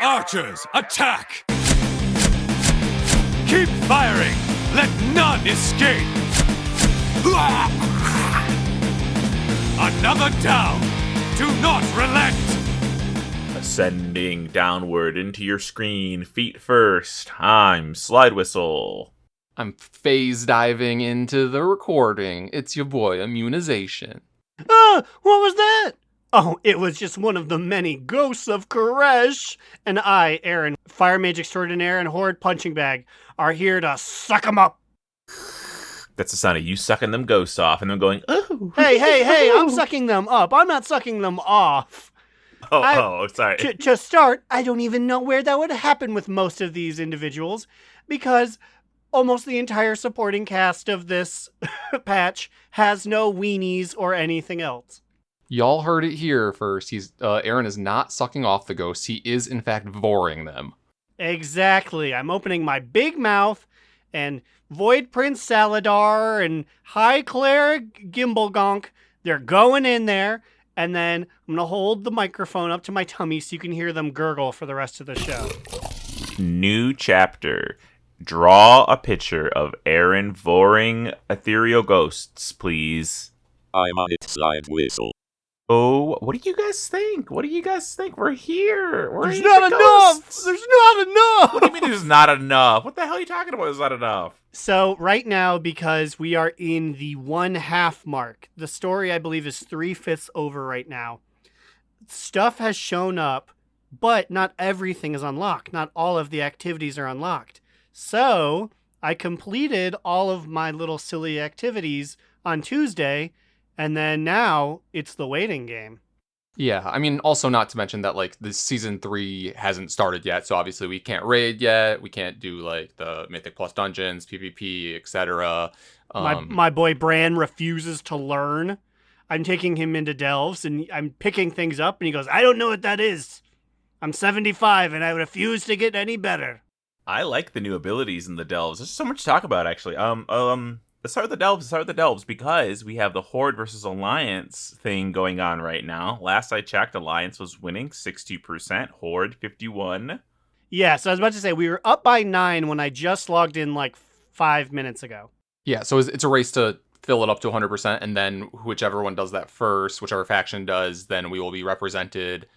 Archers, attack! Keep firing! Let none escape! Another down! Do not relent! Ascending downward into your screen, feet first, I'm Slidewhistle. I'm phase diving into the recording. It's your boy, Immunization. What was that? Oh, it was just one of the many ghosts of Koresh. And I, Aaron, Fire Mage Extraordinaire and Horde Punching Bag, are here to suck 'em up. That's the sound of you sucking them ghosts off and them going, oh. Hey, I'm sucking them up. I'm not sucking them off. Sorry. To start, I don't even know where that would happen with most of these individuals, because almost the entire supporting cast of this patch has no weenies or anything else. Y'all heard it here first. Aaron is not sucking off the ghosts. He is, in fact, voring them. Exactly. I'm opening my big mouth, and Void Prince Saladar and High Cleric Gimblegonk, they're going in there, and then I'm going to hold the microphone up to my tummy so you can hear them gurgle for the rest of the show. New chapter. Draw a picture of Aaron voring ethereal ghosts, please. I'm on it, Slidewhistle. Oh, what do you guys think? We're here. There's not enough! There's not enough! What do you mean there's not enough? What the hell are you talking about? There's not enough. So right now, because we are in the 1/2 mark, the story I believe is 3/5 over right now. Stuff has shown up, but not everything is unlocked. Not all of the activities are unlocked. So I completed all of my little silly activities on Tuesday, and then now it's the waiting game. Yeah, I mean, also not to mention that, like, this Season 3 hasn't started yet, so obviously we can't raid yet, we can't do, like, the Mythic Plus dungeons, PvP, etc. My boy Bran refuses to learn. I'm taking him into Delves, and I'm picking things up, and he goes, I don't know what that is. I'm 75, and I refuse to get any better. I like the new abilities in the Delves. There's so much to talk about, actually. Let's start with the Delves, because we have the Horde versus Alliance thing going on right now. Last I checked, Alliance was winning 60%, Horde 51%. Yeah, so I was about to say, we were up by 9 when I just logged in like 5 minutes ago. Yeah, so it's a race to fill it up to 100%, and then whichever one does that first, whichever faction does, then we will be represented,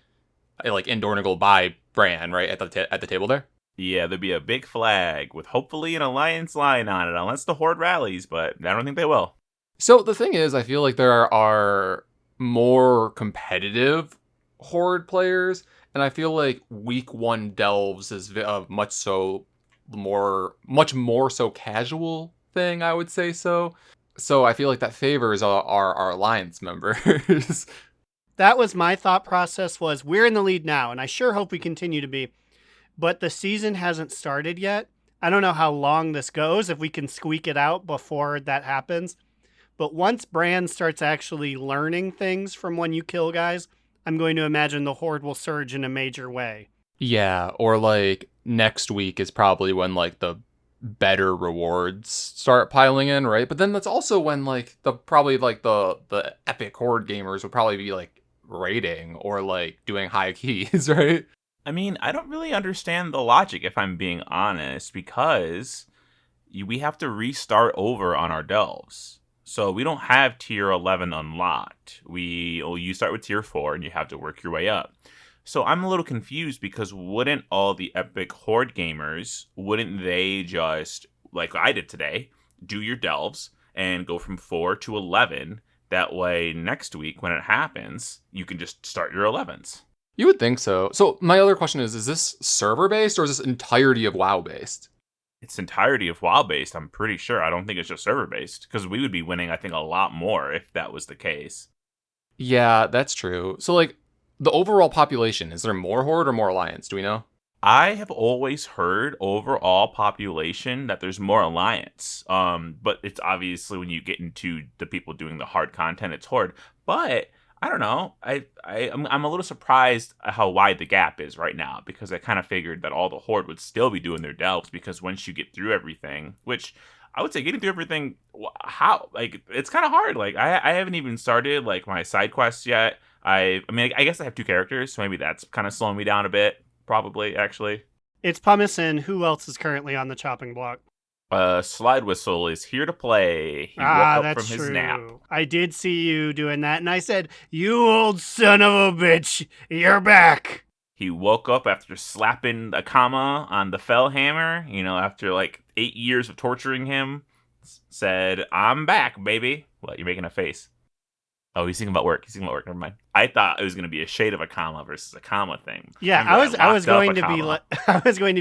like, in Dornigal by Bran, right, at the table there? Yeah, there'd be a big flag with hopefully an Alliance line on it, unless the Horde rallies, but I don't think they will. So the thing is, I feel like there are more competitive Horde players, and I feel like Week 1 Delves is much more so casual thing, I would say so. So I feel like that favors our Alliance members. That was my thought process, was we're in the lead now, and I sure hope we continue to be. But the season hasn't started yet. I don't know how long this goes, if we can squeak it out before that happens. But once Bran starts actually learning things from when you kill guys, I'm going to imagine the Horde will surge in a major way. Yeah, or like next week is probably when like the better rewards start piling in, right? But then that's also when like the epic Horde gamers would probably be like raiding or like doing high keys, right? I mean, I don't really understand the logic, if I'm being honest, because we have to restart over on our Delves. So we don't have tier 11 unlocked. You start with tier 4 and you have to work your way up. So I'm a little confused, because wouldn't all the epic Horde gamers, wouldn't they just, like I did today, do your Delves and go from 4 to 11? That way next week when it happens, you can just start your 11s. You would think so. So my other question is this server-based or is this entirety of WoW-based? It's entirety of WoW-based, I'm pretty sure. I don't think it's just server-based, because we would be winning, I think, a lot more if that was the case. Yeah, that's true. So, like, the overall population, is there more Horde or more Alliance? Do we know? I have always heard overall population that there's more Alliance. But it's obviously when you get into the people doing the hard content, it's Horde. But I don't know. I'm a little surprised at how wide the gap is right now, because I kind of figured that all the Horde would still be doing their Delves, because once you get through everything, which I would say getting through everything, how, like, it's kind of hard. Like, I haven't even started, like, my side quests yet. I mean, I guess I have 2 characters, so maybe that's kind of slowing me down a bit. Probably, actually. It's Pumice, and who else is currently on the chopping block? Slidewhistle is here to play. He woke up That's from true. his nap. I did see you doing that, and I said, "You old son of a bitch, you're back." He woke up after slapping a comma on the fell hammer, after like 8 years of torturing him. Said, "I'm back, baby." What, you're making a face? Oh, he's thinking about work. Never mind. I thought it was going to be a shade of a comma versus a comma thing. Yeah, Remember, I was going to be comma.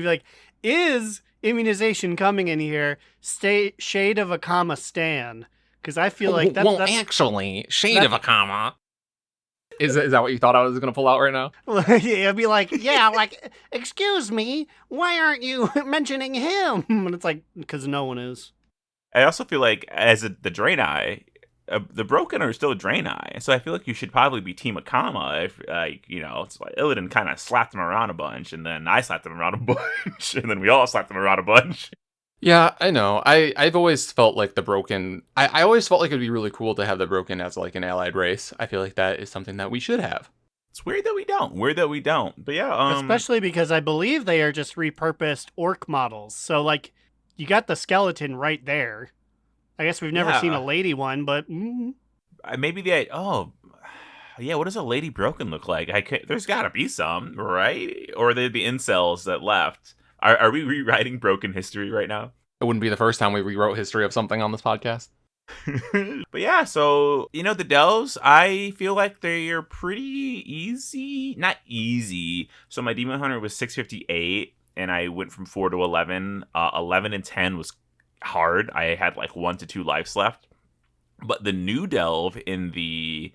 like, is immunization coming in here? Shade of a comma stan, because I feel like that's actually, shade of a comma. Is that what you thought I was going to pull out right now? yeah, I'd be like, yeah, like, excuse me, why aren't you mentioning him? And it's like, because no one is. I also feel like as the Draenei, the Broken are still Draenei, so I feel like you should probably be Team Akama if, it's like Illidan kind of slapped him around a bunch, and then I slapped him around a bunch, and then we all slapped him around a bunch. Yeah, I know. I've always felt like the Broken... I always felt like it'd be really cool to have the Broken as like an allied race. I feel like that is something that we should have. It's weird that we don't. But yeah, Especially because I believe they are just repurposed orc models. So, like, you got the skeleton right there. I guess we've never seen a lady one, but... Maybe what does a lady Broken look like? There's got to be some, right? Or the incels that left. Are we rewriting Broken history right now? It wouldn't be the first time we rewrote history of something on this podcast. But yeah, so, the delves, I feel like they are pretty easy. Not easy. So my Demon Hunter was 658, and I went from 4 to 11. 11 and 10 was hard. I had like 1 to 2 lives left. But the new delve in the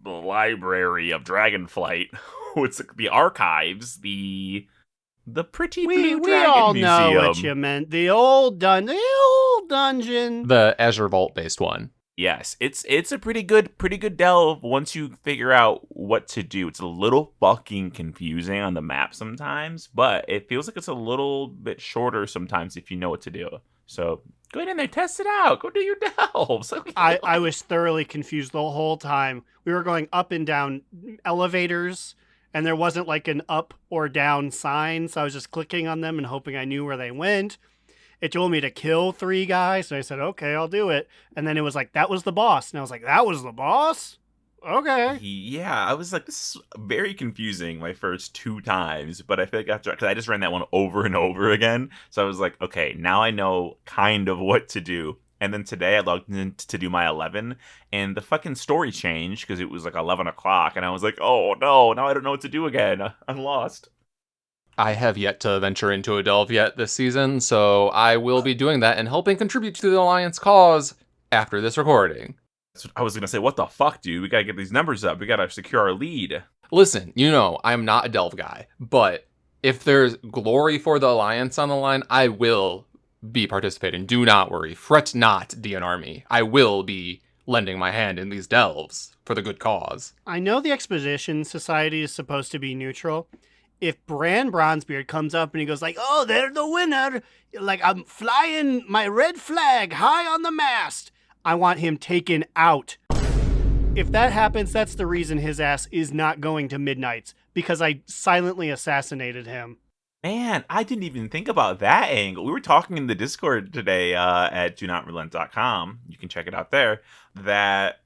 library of Dragonflight, it's the archives, the pretty blue we dragon all museum. know what you meant. The old dungeon. The Azure Vault based one. Yes, it's a pretty good delve once you figure out what to do. It's a little fucking confusing on the map sometimes, but it feels like it's a little bit shorter sometimes if you know what to do. So go in there, test it out. Go do your delves. I was thoroughly confused the whole time. We were going up and down elevators, and there wasn't like an up or down sign, so I was just clicking on them and hoping I knew where they went. It told me to kill 3 guys, so I said, okay, I'll do it. And then it was like, that was the boss. And I was like, that was the boss? Okay. Yeah, I was like, this is very confusing my first 2 times, but I feel like because I just ran that one over and over again, so I was like, okay, now I know kind of what to do. And then today I logged in to do my 11, and the fucking story changed because it was like 11 o'clock, and I was like, oh no, now I don't know what to do again. I'm lost. I have yet to venture into a delve yet this season, so I will be doing that and helping contribute to the Alliance cause after this recording. I was going to say, what the fuck, dude? We got to get these numbers up. We got to secure our lead. Listen, I'm not a delve guy, but if there's glory for the Alliance on the line, I will be participating. Do not worry. Fret not, DNR me. I will be lending my hand in these delves for the good cause. I know the Exposition Society is supposed to be neutral. If Bran Bronzebeard comes up and he goes like, oh, they're the winner, like I'm flying my red flag high on the mast, I want him taken out. If that happens, that's the reason his ass is not going to Midnight's, because I silently assassinated him. Man, I didn't even think about that angle. We were talking in the Discord today at donotrelent.com. You can check it out there. That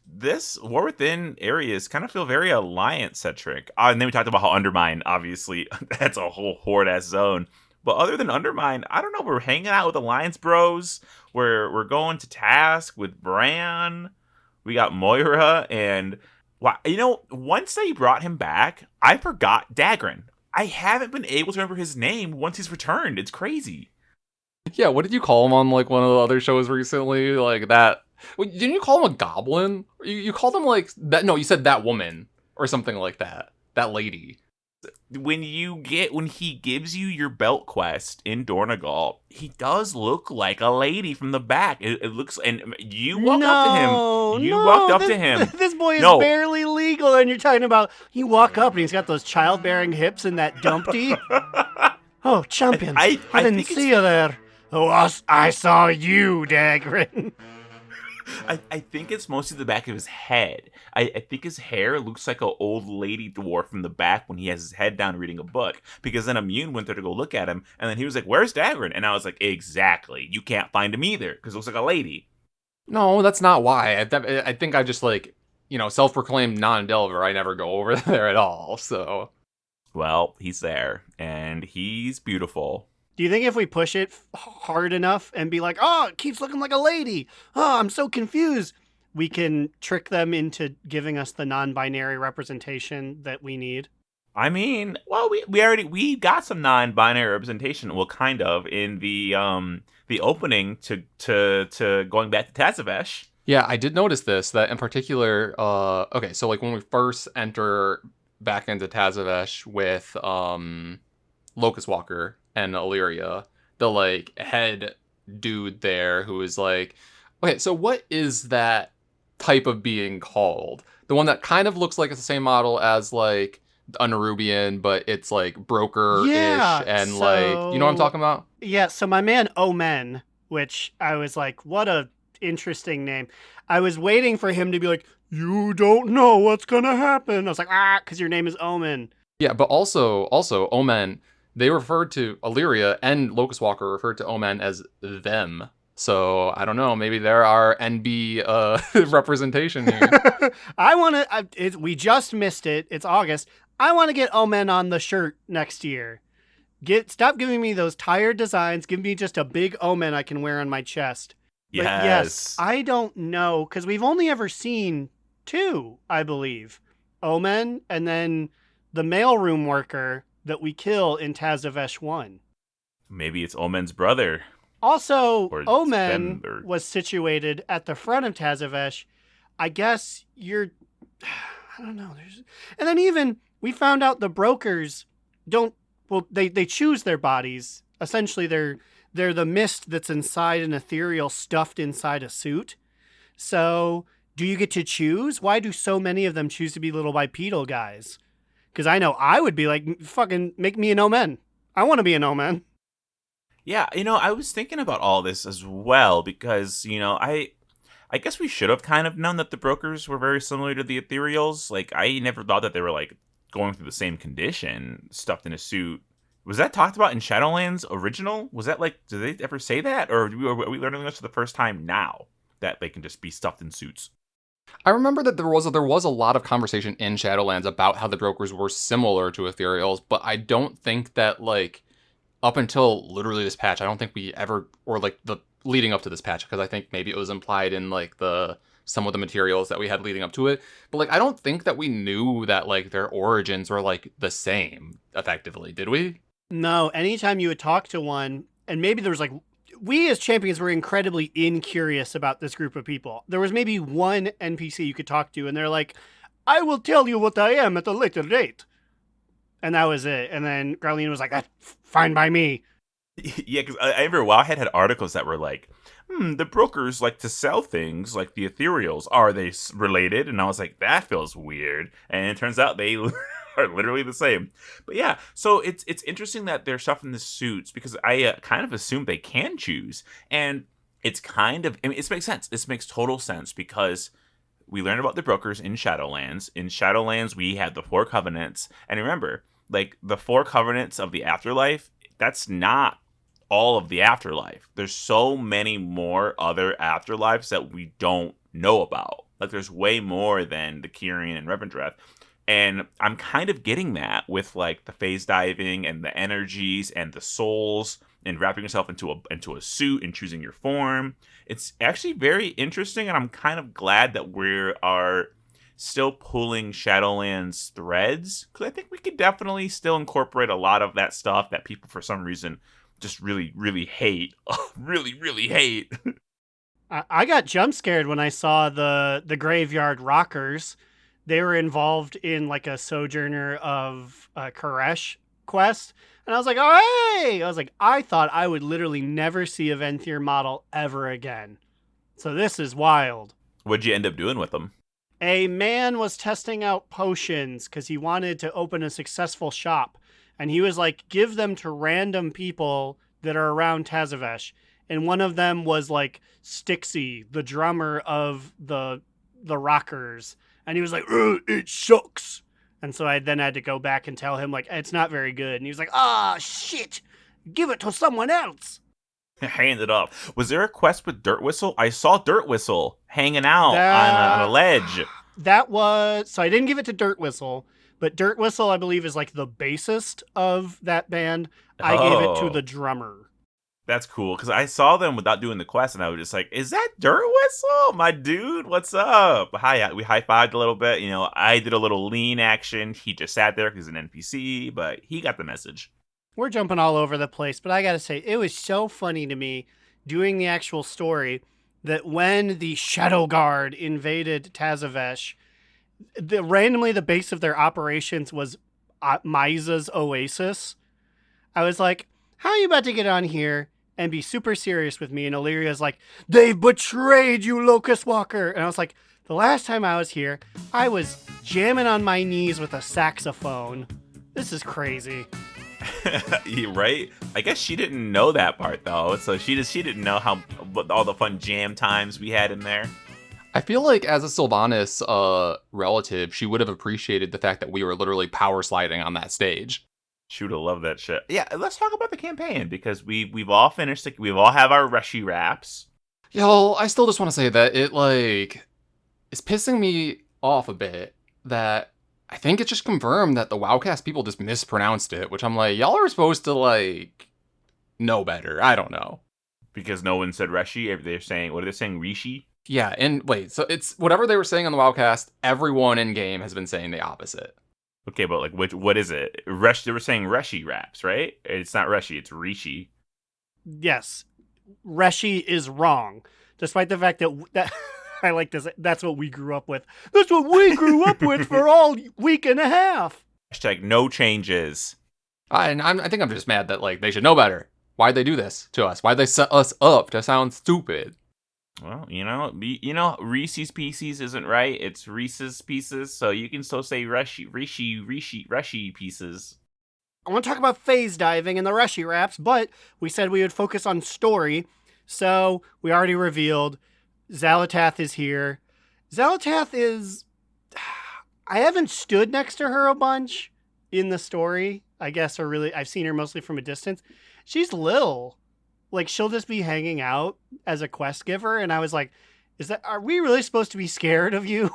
this War Within areas kind of feel very Alliance-centric. And then we talked about how Undermine, obviously, that's a whole horde-ass zone. But other than Undermine, I don't know. We're hanging out with Alliance bros. We're going to task with Bran. We got Moira. And, wow, once they brought him back, I forgot Dagran. I haven't been able to remember his name once he's returned. It's crazy. Yeah, what did you call him on like one of the other shows recently? Like that. Didn't you call him a goblin? You called him like that. No, you said that woman or something like that. That lady. When he gives you your belt quest in Dornagal, he does look like a lady from the back. It looks, and you walked up to him. Walked up to him. This boy is barely legal, and you're talking about you walk up and he's got those childbearing hips and that dumpty. Oh, champions! I didn't see you there. Oh, I saw you, Dagran. I think it's mostly the back of his head. I think his hair looks like an old lady dwarf from the back when he has his head down reading a book. Because then Immune went there to go look at him, and then he was like, "Where's Dagrin?" And I was like, "Exactly. You can't find him either because it looks like a lady." No, that's not why. I think I just like, self-proclaimed non-Delver. I never go over there at all. So, Well, he's there, and he's beautiful. Do you think if we push it hard enough and be like, oh, it keeps looking like a lady. Oh, I'm so confused. We can trick them into giving us the non-binary representation that we need? I mean, well, we got some non-binary representation. Well, kind of in the opening to going back to Tazavesh. yeah, I did notice this, that in particular, okay, so like when we first enter back into Tazavesh with Locus Walker and Illyria, the like head dude there who is like, okay, so what is that type of being called? The one that kind of looks like it's the same model as like a Nerubian, but it's like broker-ish and like, you know what I'm talking about? Yeah, so my man Omen, which I was like, what a interesting name. I was waiting for him to be like, you don't know what's gonna happen. I was like, because your name is Omen. Yeah, but also Omen, they referred to Illyria and Locus Walker referred to Omen as them. So I don't know, maybe there are NB representation here. I want to. We just missed it. It's August. I want to get Omen on the shirt next year. Stop giving me those tired designs. Give me just a big Omen I can wear on my chest. But yes, I don't know because we've only ever seen 2, I believe. Omen and then the mailroom worker that we kill in Tazavesh 1. Maybe it's Omen's brother. Also, Or Omen Sven, or- was situated at the front of Tazavesh. I guess I don't know. And then even we found out the brokers they choose their bodies. Essentially, they're the mist that's inside an ethereal stuffed inside a suit. So do you get to choose? Why do so many of them choose to be little bipedal guys? Because I know I would be like, fucking make me an Omen. I want to be an Omen. Yeah, I was thinking about all this as well because, I guess we should have kind of known that the brokers were very similar to the ethereals. Like, I never thought that they were, like, going through the same condition, stuffed in a suit. Was that talked about in Shadowlands original? Was that, like, did they ever say that? Or are we learning this for the first time now, that they can just be stuffed in suits? I remember that there was a lot of conversation in Shadowlands about how the brokers were similar to ethereals, but I don't think that, like, up until literally this patch, I don't think we ever, or like the leading up to this patch, because I think maybe it was implied in like some of the materials that we had leading up to it. But like, I don't think that we knew that like their origins were like the same effectively, did we? No, anytime you would talk to one, and maybe there was like, we as champions were incredibly incurious about this group of people. There was maybe one NPC you could talk to, and they're like, I will tell you what I am at a later date. And that was it. And then Garlean was like, that's fine by me. Yeah, because I remember Wowhead had articles that were like, the brokers like to sell things like the ethereals. Are they related? And I was like, that feels weird. And it turns out they are literally the same. But yeah, so it's interesting that they're stuffing the suits because I kind of assume they can choose. And it's kind of, it makes sense. This makes total sense because we learned about the brokers in Shadowlands. In Shadowlands, we had the 4 covenants. And remember, like the 4 covenants of the afterlife, that's not all of the afterlife. There's so many more other afterlives that we don't know about. Like there's way more than the Kyrian and Revendreth. And I'm kind of getting that with like the phase diving and the energies and the souls and wrapping yourself into a suit and choosing your form. It's actually very interesting, and I'm kind of glad that we are still pulling Shadowlands threads, because I think we could definitely still incorporate a lot of that stuff that people for some reason just really, really hate. Really, really hate. I got jump scared when I saw the Graveyard Rockers. They were involved in like a Sojourner of Koresh quest. And I was like, oh, hey! I was like, I thought I would literally never see a Venthyr model ever again. So this is wild. What'd you end up doing with them? A man was testing out potions because he wanted to open a successful shop. And he was like, give them to random people that are around Tazavesh. and one of them was like Stixie, the drummer of the Rockers, and he was like, "It sucks." And so I then had to go back and tell him like it's not very good, and he was like, "Ah, shit, give it to someone else." Hand it off. Was there a quest with Dirt Whistle? I saw Dirt Whistle hanging out on a ledge. That was so I didn't give it to Dirt Whistle, but Dirt Whistle I believe is like the bassist of that band. I gave it to the drummer. That's cool, because I saw them without doing the quest, and I was just like, is that Dirt Whistle? My dude, what's up? Hi, we high-fived a little bit. You know, I did a little lean action. He just sat there because he's an NPC, but he got the message. We're jumping all over the place, but I gotta say, it was so funny to me doing the actual story that when the Shadow Guard invaded Tazavesh, randomly the base of their operations was Maiza's Oasis. I was like, how are you about to get on here and be super serious with me? And Illyria's like, they've betrayed you, Locus Walker. And I was like, the last time I was here, I was jamming on my knees with a saxophone. This is crazy. Right? I guess she didn't know that part, though. So she didn't know all the fun jam times we had in there. I feel like as a Sylvanas relative, she would have appreciated the fact that we were literally power sliding on that stage. She would have loved that shit. Yeah, let's talk about the campaign, because we've all finished it. We all have our Reshi wraps. Yo, I still just want to say that it, like, is pissing me off a bit that I think it just confirmed that the WoWcast people just mispronounced it, which I'm like, y'all are supposed to, like, know better. I don't know. Because no one said Reshi. They're saying, what are they saying, Rishi? Yeah, and wait, so it's whatever they were saying on the WoWcast, everyone in game has been saying the opposite. Okay, but like, what is it? They were saying Reshi wraps, right? It's not Reshi, it's Rishi. Yes, Reshi is wrong, despite the fact that I like this. That's what we grew up with. That's what we grew up with for all week and a half. Hashtag no changes. I think I'm just mad that like they should know better. Why'd they do this to us? Why'd they set us up to sound stupid? Well, Reese's Pieces isn't right. It's Reese's Pieces, so you can still say Reshi Pieces. I want to talk about phase diving and the Reshi wraps, but we said we would focus on story, so we already revealed Xalatath is here. Xalatath is... I haven't stood next to her a bunch in the story, I guess, or really, I've seen her mostly from a distance. She's little. Like, she'll just be hanging out as a quest giver, and I was like, are we really supposed to be scared of you?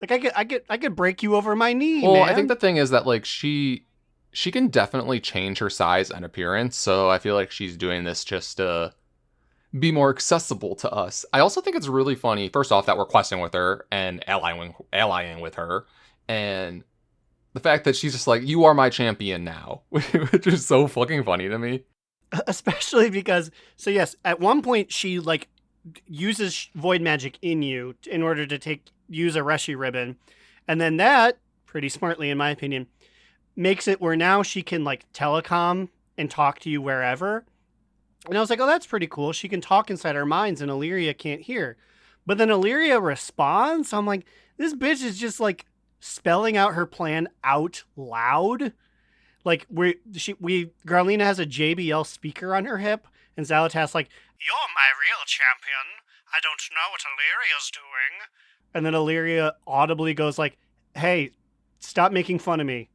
Like, I could break you over my knee, well, man. I think the thing is that, like, she can definitely change her size and appearance, so I feel like she's doing this just to be more accessible to us. I also think it's really funny, first off, that we're questing with her and allying with her, and the fact that she's just like, you are my champion now, which is so fucking funny to me. Especially because, so yes, at one point she like uses void magic in you in order to use a Reshi ribbon, and then that, pretty smartly in my opinion, makes it where now she can like telecom and talk to you wherever. And I was like, oh, that's pretty cool. She can talk inside our minds and Illyria can't hear. But then Illyria responds. So I'm like, this bitch is just like spelling out her plan out loud. Like, Garlina has a JBL speaker on her hip, and Xalatath's like, you're my real champion. I don't know what Illyria's doing. And then Illyria audibly goes like, hey, stop making fun of me.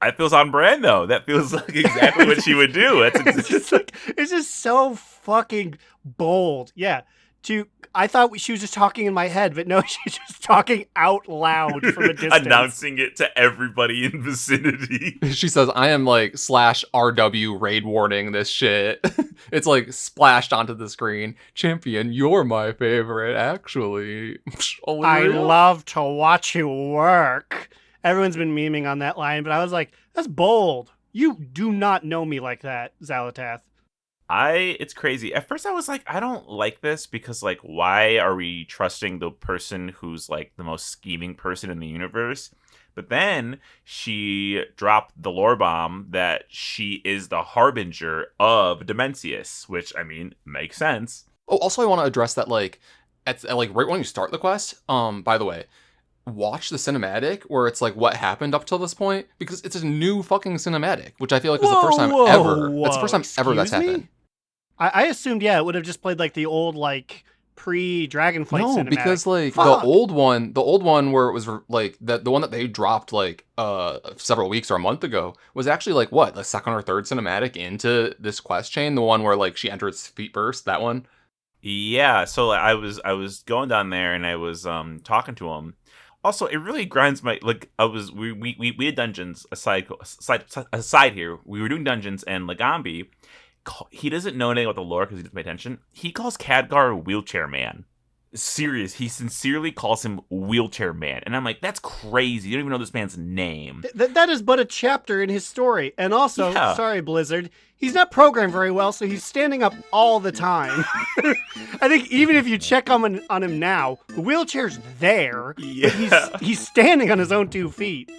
That feels on brand, though. That feels like exactly what she would do. It's just so fucking bold. Yeah. I thought she was just talking in my head, but no, she's just talking out loud from a distance. Announcing it to everybody in vicinity. She says, I am like /RW raid warning this shit. It's like splashed onto the screen. Champion, you're my favorite, actually. I love to watch you work. Everyone's been memeing on that line, but I was like, that's bold. You do not know me like that, Xalatath. It's crazy. At first I was like, I don't like this because, like, why are we trusting the person who's, like, the most scheming person in the universe? But then she dropped the lore bomb that she is the harbinger of Demencius, which, I mean, makes sense. Oh, also I want to address that, like, right when you start the quest, by the way, watch the cinematic where it's like what happened up till this point, because it's a new fucking cinematic, which I feel like is the first time ever. It's the first time ever that's happened. I assumed, yeah, it would have just played like the old like pre-Dragonflight cinematic. No, because like the old one where it was like the one that they dropped like several weeks or a month ago was actually like what, the second or third cinematic into this quest chain, the one where like she enters feet first, that one. Yeah, so I was going down there and I was talking to him. Also, it really grinds my like. We had dungeons aside here. We were doing dungeons, and Lagambi, he doesn't know anything about the lore because he doesn't pay attention. He calls Khadgar Wheelchair Man. Serious. He sincerely calls him Wheelchair Man, and I'm like, that's crazy. You don't even know this man's name. That is but a chapter in his story. And also, sorry, Blizzard, he's not programmed very well, so he's standing up all the time. I think even if you check on him now, the wheelchair's there, but he's standing on his own 2 feet.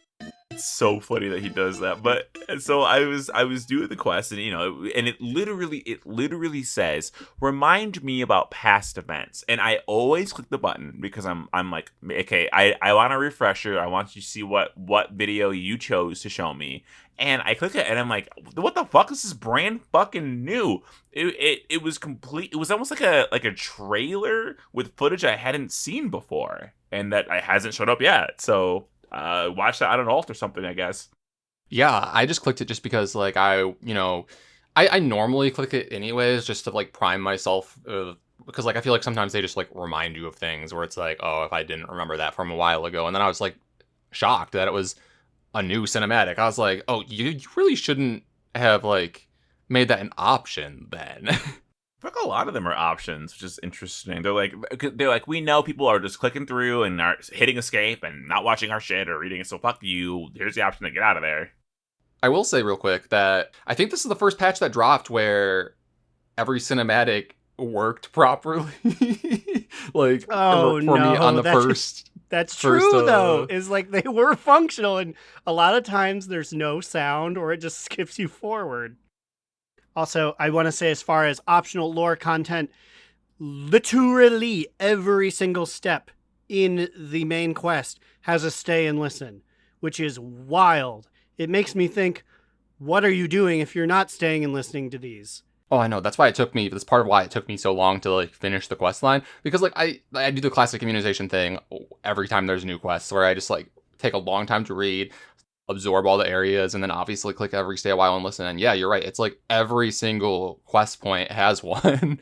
It's so funny that he does that. But so I was doing the quest, and and it literally says, remind me about past events, and I always click the button because I'm like, okay, I want a refresher. I want you to see what video you chose to show me. And I click it, and I'm like, "What the fuck? This is brand fucking new." It was complete. It was almost like a trailer with footage I hadn't seen before, and that hasn't showed up yet. So watch that on an alt or something, I guess. Yeah, I just clicked it just because like I normally click it anyways just to like prime myself because like I feel like sometimes they just like remind you of things where it's like, oh, if I didn't remember that from a while ago, and then I was like shocked that it was a new cinematic. I was like, oh, you really shouldn't have like made that an option then. I think a lot of them are options, which is interesting. They're like, we know people are just clicking through and are hitting escape and not watching our shit or reading it, so fuck you. Here's the option to get out of there. I will say real quick that I think this is the first patch that dropped where every cinematic worked properly. Like, for me on the first. That's true, though, is like they were functional, and a lot of times there's no sound or it just skips you forward. Also, I want to say as far as optional lore content, literally every single step in the main quest has a stay and listen, which is wild. It makes me think, what are you doing if you're not staying and listening to these? Oh, I know. That's part of why it took me so long to like finish the quest line, because like I do the classic immunization thing every time there's new quests where I just like take a long time to read, absorb all the areas, and then obviously click every stay a while and listen. And yeah, you're right. It's like every single quest point has one.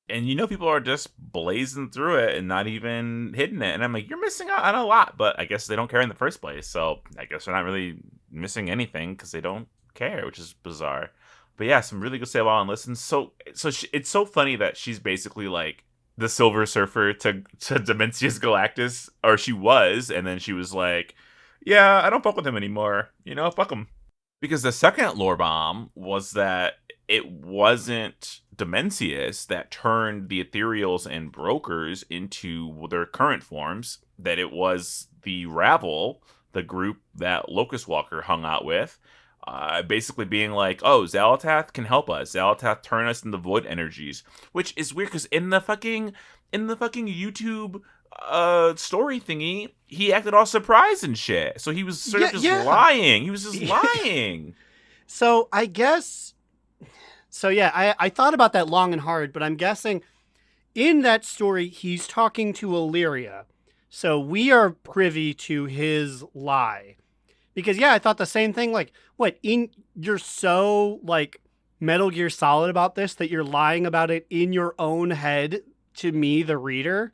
And people are just blazing through it and not even hitting it. And I'm like, you're missing out on a lot. But I guess they don't care in the first place. So I guess they're not really missing anything because they don't care, which is bizarre. But yeah, some really good stay a while and listen. So it's so funny that she's basically like the Silver Surfer to Dimensius Galactus, or she was. And then she was like, yeah, I don't fuck with him anymore. Fuck him. Because the second lore bomb was that it wasn't Dimensius that turned the Ethereals and Brokers into their current forms, that it was the Ravel, the group that Locus Walker hung out with, basically being like, oh, Xalatath can help us. Xalatath turn us into void energies, which is weird because in the fucking YouTube story thingy, he acted all surprised and shit. So he was sort of just lying. He was just lying. So I guess. So yeah, I thought about that long and hard, but I'm guessing in that story he's talking to Illyria. So we are privy to his lie. Because yeah, I thought the same thing. Like, you're so like Metal Gear Solid about this that you're lying about it in your own head to me, the reader.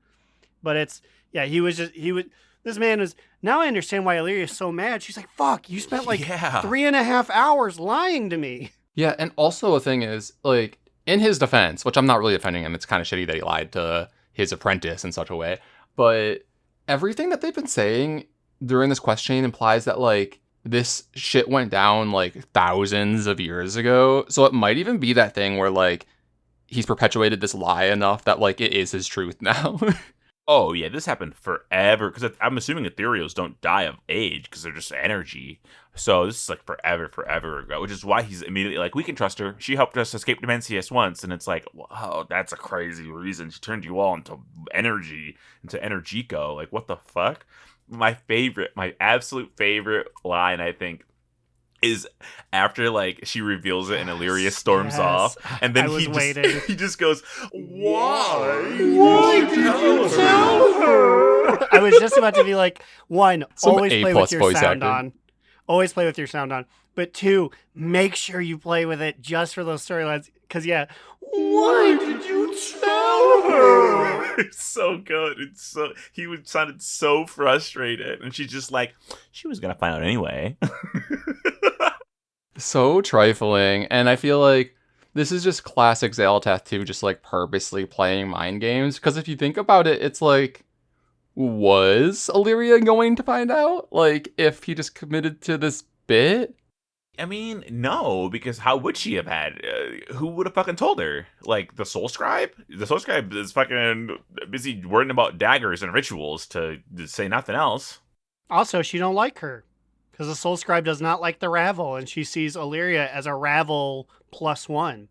But it's, yeah, this man was, now I understand why Illyria is so mad. She's like, fuck, you spent like 3.5 hours lying to me. Yeah, and also a thing is, like, in his defense, which I'm not really defending him, it's kind of shitty that he lied to his apprentice in such a way, but everything that they've been saying during this quest chain implies that, like, this shit went down, like, thousands of years ago, so it might even be that thing where, like, he's perpetuated this lie enough that, like, it is his truth now. Oh, yeah, this happened forever, because I'm assuming ethereals don't die of age, because they're just energy. So this is, like, forever ago, which is why he's immediately like, we can trust her. She helped us escape Dimensius once, and it's like, wow, that's a crazy reason. She turned you all into energy, into Energico. Like, what the fuck? my absolute favorite line, I think, is after like she reveals it and Illyria storms off, and then he just goes, "Why? Why did you tell her?" I was just about to be like, one, Some always play with A+ your voice sound acting. on. Always play with your sound on. But two, make sure you play with it just for those storylines. Because yeah, why did you tell her? It's so good. Sounded so frustrated, and she's just like, she was gonna find out anyway. So trifling, and I feel like this is just classic Xalatath 2, just like purposely playing mind games. Because if you think about it, it's like, was Illyria going to find out? Like, if he just committed to this bit? I mean, no, because how would she have had? Who would have fucking told her? Like, the Soul Scribe? The Soul Scribe is fucking busy worrying about daggers and rituals to say nothing else. Also, she don't like her. Because the Soul Scribe does not like the Ravel, and she sees Illyria as a Ravel +1.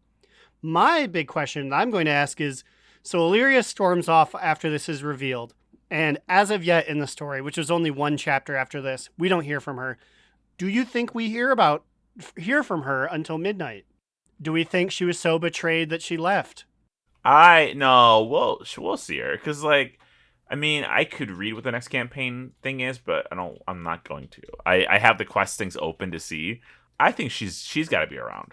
My big question that I'm going to ask is, so Illyria storms off after this is revealed, and as of yet in the story, which is only one chapter after this, we don't hear from her. Do you think we hear from her until midnight? Do we think she was so betrayed that she left? No, we'll see her, because, like, I mean, I could read what the next campaign thing is, but I'm not going to. I have the quest things open to see. I think she's got to be around.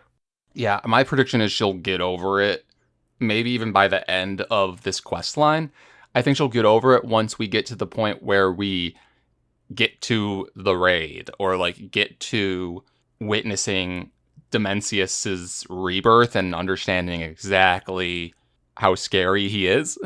Yeah, my prediction is she'll get over it, maybe even by the end of this quest line. I think she'll get over it once we get to the point where we get to the raid, or like get to witnessing Dimensius's rebirth and understanding exactly how scary he is.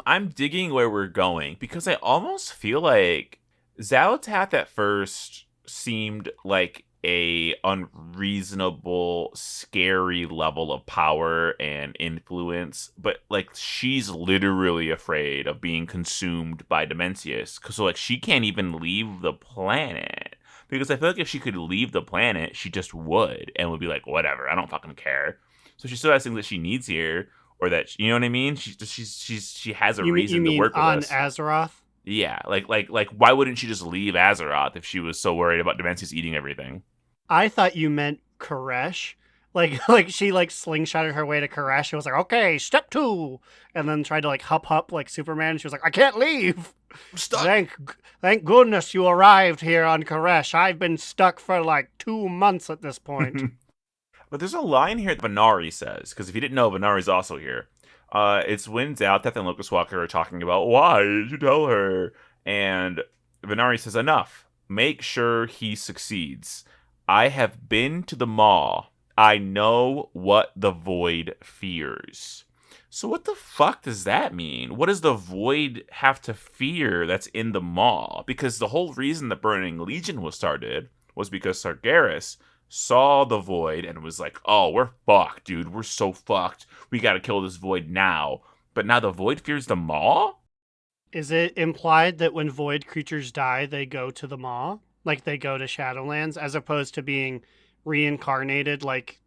I'm digging where we're going, because I almost feel like Xalatath at first seemed like a unreasonable, scary level of power and influence, but like she's literally afraid of being consumed by Dimensius, because so like she can't even leave the planet. Because I feel like if she could leave the planet, she just would and would be like, whatever, I don't fucking care. So she still has things that she needs here, or that, you know what I mean? She has a reason to work with on us. Azeroth? Yeah, like why wouldn't she just leave Azeroth if she was so worried about Dimensius eating everything? I thought you meant Koresh. Like she like slingshotted her way to Koresh. She was like, okay, step 2, and then tried to like hup like Superman. She was like, I can't leave. I'm stuck. Thank goodness you arrived here on Koresh. I've been stuck for like 2 months at this point. But there's a line here that Venari says, because if you didn't know, Venari's also here. It's when Xalatath and Locus Walker are talking about, why did you tell her? And Venari says, enough. Make sure he succeeds. I have been to the Maw. I know what the Void fears. So what the fuck does that mean? What does the Void have to fear that's in the Maw? Because the whole reason the Burning Legion was started was because Sargeras saw the Void and was like, oh, we're fucked, dude. We're so fucked. We gotta kill this Void now. But now the Void fears the Maw? Is it implied that when Void creatures die, they go to the Maw? Like they go to Shadowlands, as opposed to being reincarnated like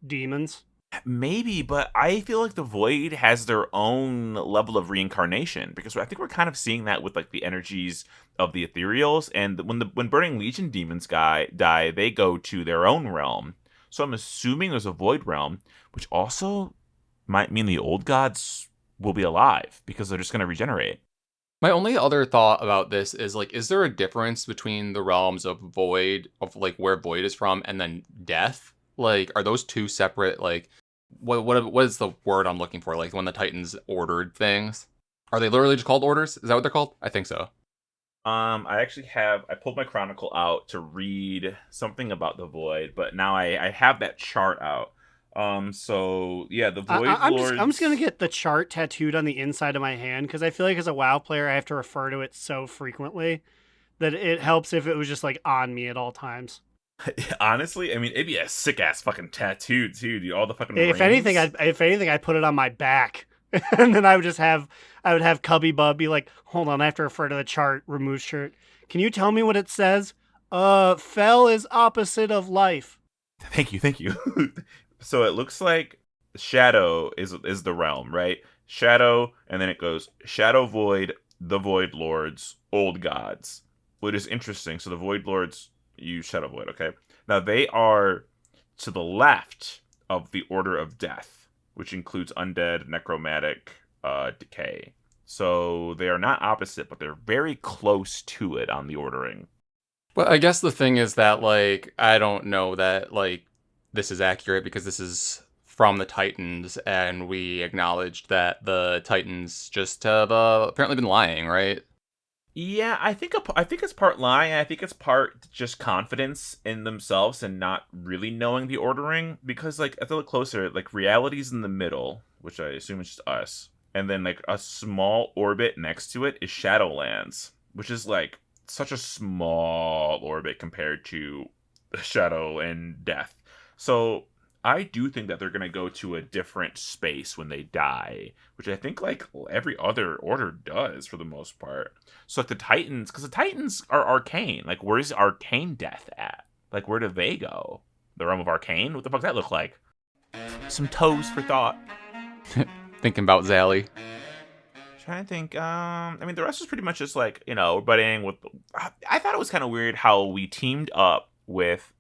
demons? Maybe, but I feel like the Void has their own level of reincarnation, because I think we're kind of seeing that with like the energies of the Ethereals, and when Burning Legion demons die, they go to their own realm. So I'm assuming there's a Void realm, which also might mean the old gods will be alive because they're just going to regenerate. My only other thought about this is like, is there a difference between the realms of Void, of like where Void is from, and then Death? Like, are those two separate, like, what is the word I'm looking for? Like, when the Titans ordered things? Are they literally just called orders? Is that what they're called? I think so. I pulled my Chronicle out to read something about the Void, but now I have that chart out. So yeah, the Void Lords. I'm just gonna get the chart tattooed on the inside of my hand, because I feel like as a WoW player, I have to refer to it so frequently that it helps if it was just like on me at all times. Honestly, I mean, it'd be a sick ass fucking tattoo too, dude. All the fucking If rings. anything, I'd put it on my back, and then I would have Cubby Bub be like, hold on, I have to refer to the chart. Remove shirt. Can you tell me what it says? Fell is opposite of life. Thank you. So it looks like Shadow is the realm, right? Shadow, and then it goes Shadow Void, the Void Lords, Old Gods. which is interesting. So the Void Lords use Shadow Void, okay? Now they are to the left of the Order of Death, which includes Undead, Necromantic, Decay. So they are not opposite, but they're very close to it on the ordering. Well, I guess the thing is that, like, I don't know that, like, this is accurate because this is from the Titans, and we acknowledged that the Titans just have apparently been lying, right? Yeah, I think it's part lying. I think it's part just confidence in themselves and not really knowing the ordering. Because, like, if I look closer, like, reality's in the middle, which I assume is just us. And then, like, a small orbit next to it is Shadowlands, which is, like, such a small orbit compared to Shadow and Death. So I do think that they're going to go to a different space when they die, which I think, like, every other order does for the most part. So, like, the Titans, because the Titans are arcane. Like, where's Arcane Death at? Like, where do they go? The realm of Arcane? What the fuck does that look like? Some toes for thought. Thinking about Zally. Trying to think. I mean, the rest was pretty much just like, we're buddying with. I thought it was kind of weird how we teamed up with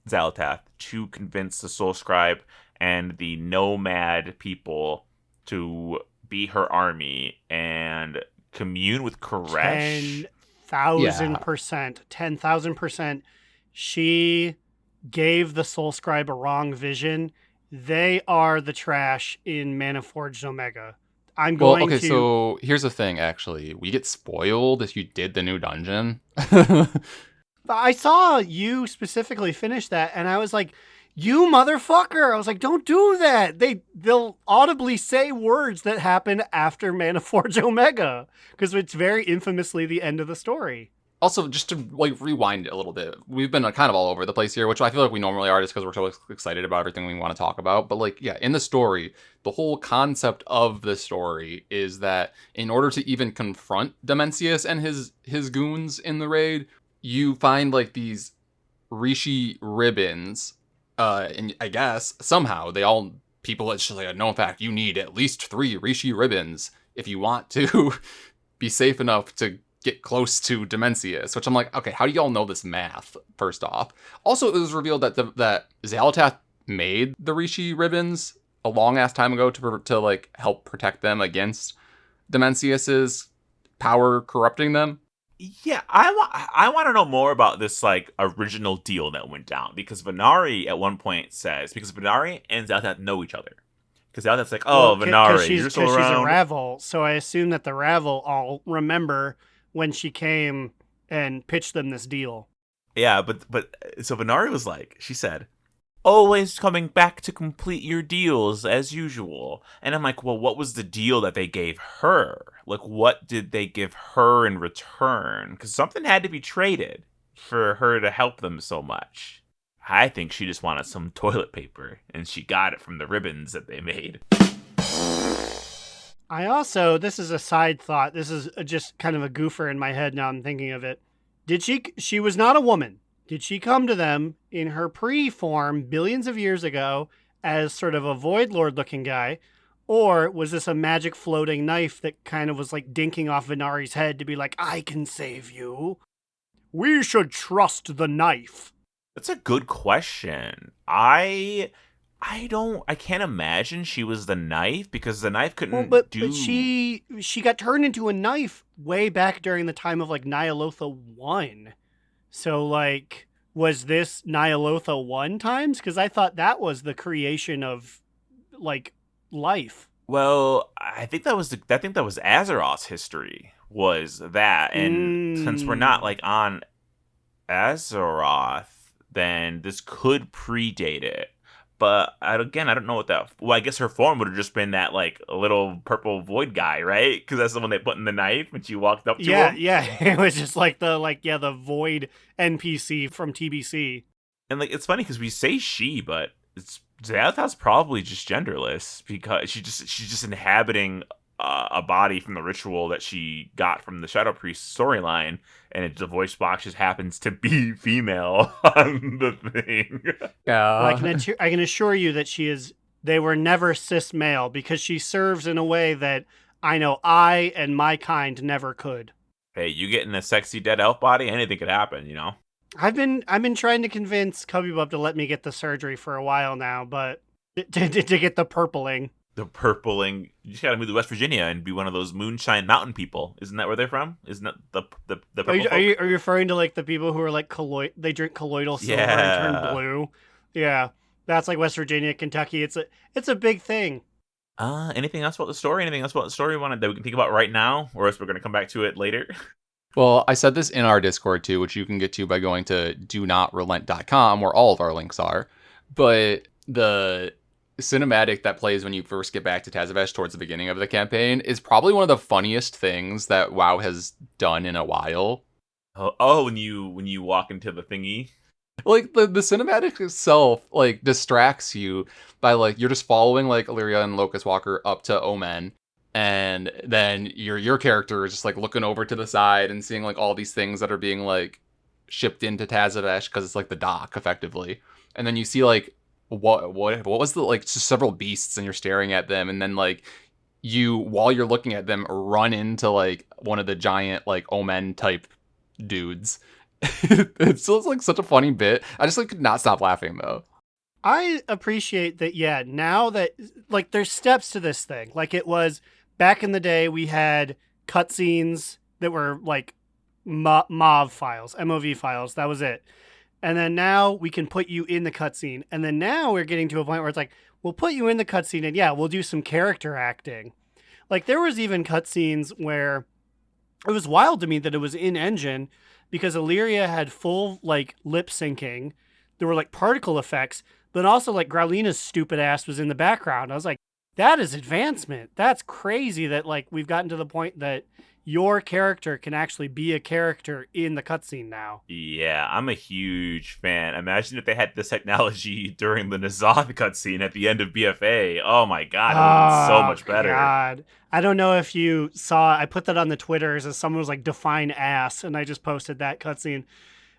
Xal'atath to convince the Soul Scribe and the Nomad people to be her army and commune with Koresh. 10,000%. 10,000%. She gave the Soul Scribe a wrong vision. They are the trash in Mana Forged Omega. I'm going to... so here's the thing, actually. We get spoiled if you did the new dungeon. I saw you specifically finish that, and I was like, you motherfucker! I was like, don't do that! They'll audibly say words that happen after Mana Forged Omega, because it's very infamously the end of the story. Also, just to, like, rewind it a little bit, we've been kind of all over the place here, which I feel like we normally are just because we're so excited about everything we want to talk about. But, like, yeah, in the story, the whole concept of the story is that in order to even confront Dimensius and his goons in the raid, you find, like, these Rishi ribbons, and I guess somehow people that just like, no, in fact, you need at least 3 Rishi ribbons if you want to be safe enough to get close to Dimensius, which I'm like, okay, how do y'all know this math, first off? Also, it was revealed that that Xal'atath made the Rishi ribbons a long-ass time ago to like, help protect them against Dimensius's power corrupting them. Yeah, I want to know more about this, like, original deal that went down, because Venari at one point says, because Venari and Xal'atath know each other. Because Xal'atath's like, Venari, you're still around. She's a Ravel, so I assume that the Ravel all remember when she came and pitched them this deal. Yeah, but so Venari was like, she said, always coming back to complete your deals as usual. And I'm like, well, what was the deal that they gave her? Like, what did they give her in return? Because something had to be traded for her to help them so much. I think she just wanted some toilet paper, and she got it from the ribbons that they made. I also, this is a side thought, this is just kind of a goofer in my head now I'm thinking of it. She was not a woman. Did she come to them in her pre-form billions of years ago as sort of a Void Lord looking guy? Or was this a magic floating knife that kind of was like dinking off Venari's head to be like, I can save you? We should trust the knife. That's a good question. I can't imagine she was the knife, because the knife couldn't But she got turned into a knife way back during the time of like Nyalotha 1. So like, was this Nyalotha 1 times? Because I thought that was the creation of like life. Well, I think that was Azeroth's history, was that, and since we're not like on Azeroth, then this could predate it. But I don't know what that... Well, I guess her form would have just been that, like, little purple void guy, right? Because that's the one they put in the knife when she walked up to him. Yeah. It was just like the void NPC from TBC. And, like, it's funny because we say she, but Xal'atath's probably just genderless, because she's just inhabiting a body from the ritual that she got from the Shadow Priest storyline, and the voice box just happens to be female on the thing. Well, I can assure you that they were never cis male, because she serves in a way that I know I and my kind never could. Hey, you get in a sexy dead elf body, anything could happen, you know? I've been trying to convince Cubby Bub to let me get the surgery for a while now, but to get the purpling. The purpling. You just gotta move to West Virginia and be one of those moonshine mountain people. Isn't that where they're from? Isn't that the purple folk? Are you referring to like the people who are like they drink colloidal silver and turn blue? Yeah, that's like West Virginia, Kentucky. It's a big thing. Anything else about the story? Anything else about the story that we can think about right now, or else we're gonna come back to it later? Well, I said this in our Discord too, which you can get to by going to donotrelent.com, where all of our links are. But the cinematic that plays when you first get back to Tazavesh towards the beginning of the campaign is probably one of the funniest things that WoW has done in a while. Oh, when you walk into the thingy. Like the cinematic itself like distracts you by like you're just following like Illyria and Locus Walker up to Omen, and then your character is just like looking over to the side and seeing like all these things that are being like shipped into Tazavesh because it's like the dock effectively, and then you see like what was the like just several beasts and you're staring at them, and then like you while you're looking at them run into like one of the giant like Omen type dudes. It's like such a funny bit. I just like could not stop laughing though. I appreciate that. Yeah, now that like there's steps to this thing. Like it was back in the day, we had cutscenes that were like MOV files, MOV files. That was it. And then now we can put you in the cutscene. And then now we're getting to a point where it's like, we'll put you in the cutscene and yeah, we'll do some character acting. Like there was even cutscenes where it was wild to me that it was in engine because Illyria had full like lip syncing. There were like particle effects, but also like Growlina's stupid ass was in the background. I was like, that is advancement. That's crazy that like we've gotten to the point that your character can actually be a character in the cutscene now. Yeah, I'm a huge fan. Imagine if they had this technology during the N'Zoth cutscene at the end of BFA. Oh my god, it would be so much better. God. I don't know if you saw, I put that on the Twitters as someone was like, define ass, and I just posted that cutscene.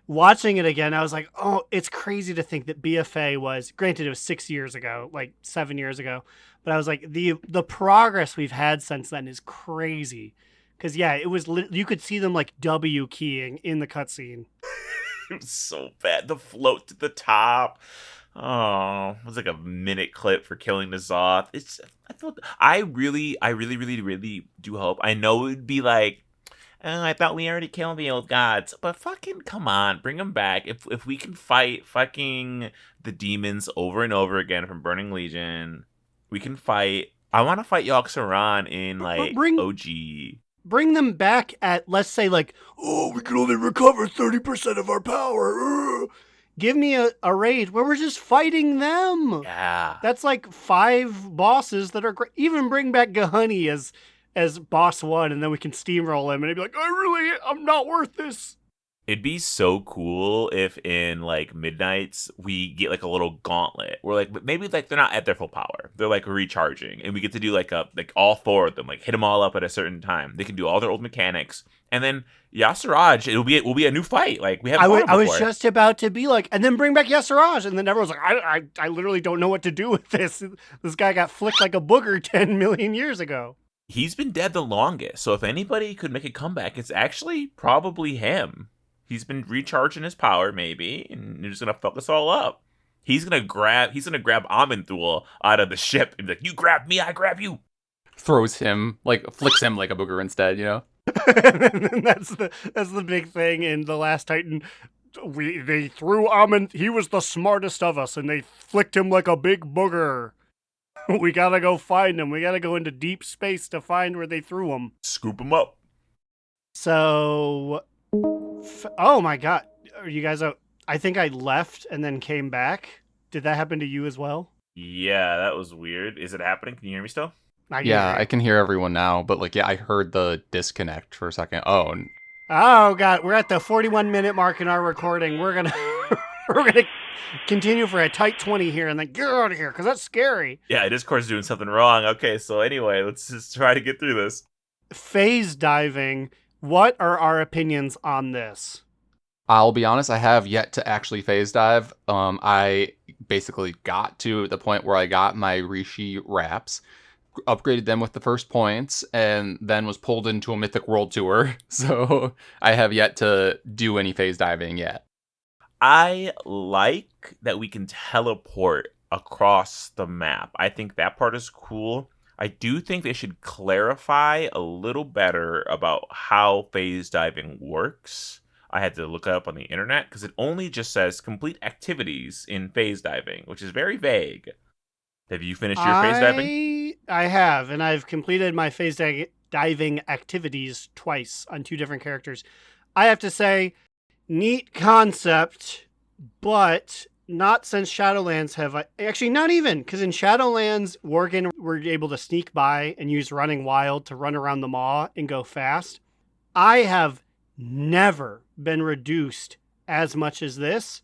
Watching it again, I was like, oh, it's crazy to think that BFA was, granted it was 6 years ago, like 7 years ago, but I was like, the progress we've had since then is crazy. Because, yeah, it was you could see them, like, W keying in the cutscene. It was so bad. The float to the top. Oh, it was like a minute clip for killing N'Zoth. I really do hope. I know it would be like, oh, I thought we already killed the old gods. But fucking come on, bring them back. If we can fight fucking the demons over and over again from Burning Legion, we can fight. I want to fight Yogg-Saron in, like, OG. Bring them back at, let's say, like, oh, we can only recover 30% of our power. Give me a raid where we're just fighting them. Yeah. That's like 5 bosses that are great. Even bring back Gahani as boss 1, and then we can steamroll him, and he'd be like, I'm not worth this. It'd be so cool if in like Midnights we get like a little gauntlet where like maybe like they're not at their full power, they're like recharging, and we get to do like all 4 of them, like hit them all up at a certain time. They can do all their old mechanics, and then Yasiraj, it will be a new fight. Like we have. I was just about to be like, and then bring back Yasiraj, and then everyone's like, I literally don't know what to do with this. This guy got flicked like a booger 10 million years ago. He's been dead the longest, so if anybody could make a comeback, it's actually probably him. He's been recharging his power, maybe, and he's gonna fuck us all up. He's gonna grab Amenthul out of the ship and be like, "You grab me, I grab you." Throws him, like flicks him like a booger instead, you know. And that's the big thing in The Last Titan. They threw Amenthul. He was the smartest of us, and they flicked him like a big booger. We gotta go find him. We gotta go into deep space to find where they threw him. Scoop him up. So. Oh my god. Are you guys out? I think I left and then came back. Did that happen to you as well? Yeah, that was weird. Is it happening? Can you hear me still? I can hear everyone now, but like, yeah, I heard the disconnect for a second. Oh god, we're at the 41-minute mark in our recording. We're gonna continue for a tight 20 here and then get out of here because that's scary. Yeah, Discord's doing something wrong. Okay, so anyway, let's just try to get through this. Phase diving. What are our opinions on this? I'll be honest, I have yet to actually phase dive. I basically got to the point where I got my Rishi wraps. upgraded them with the first points, and then was pulled into a Mythic World Tour. So I have yet to do any phase diving yet. I like that we can teleport across the map. I think that part is cool. I do think they should clarify a little better about how phase diving works. I had to look it up on the internet because it only just says complete activities in phase diving, which is very vague. Have you finished your phase diving? I have, and I've completed my diving activities twice on 2 different characters. I have to say, neat concept, but not since Shadowlands have I... Actually, not even, because in Shadowlands, Worgen were able to sneak by and use Running Wild to run around the maw and go fast. I have never been reduced as much as this,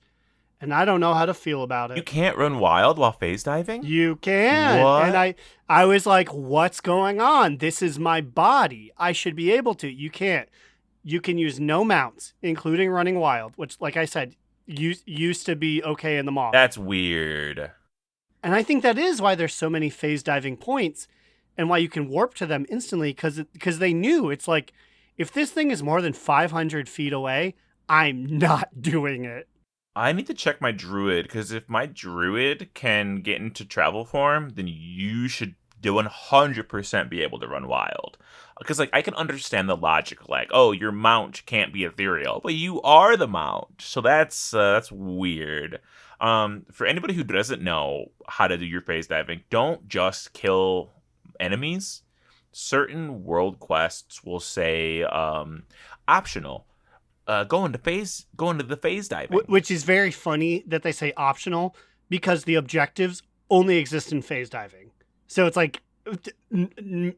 and I don't know how to feel about it. You can't run wild while phase diving? You can. What? And I was like, what's going on? This is my body. I should be able to. You can't. You can use no mounts, including Running Wild, which, like I said, used to be okay in the maw. That's weird. And I think that is why there's so many phase diving points and why you can warp to them instantly, because they knew it's like, if this thing is more than 500 feet away, I'm not doing it. I need to check my druid, because if my druid can get into travel form, then you should 100% be able to run wild. Because, like, I can understand the logic, like, oh, your mount can't be ethereal, but you are the mount. So that's weird. For anybody who doesn't know how to do your phase diving, don't just kill enemies. Certain world quests will say optional. Go into the phase diving. Which is very funny that they say optional, because the objectives only exist in phase diving. So it's like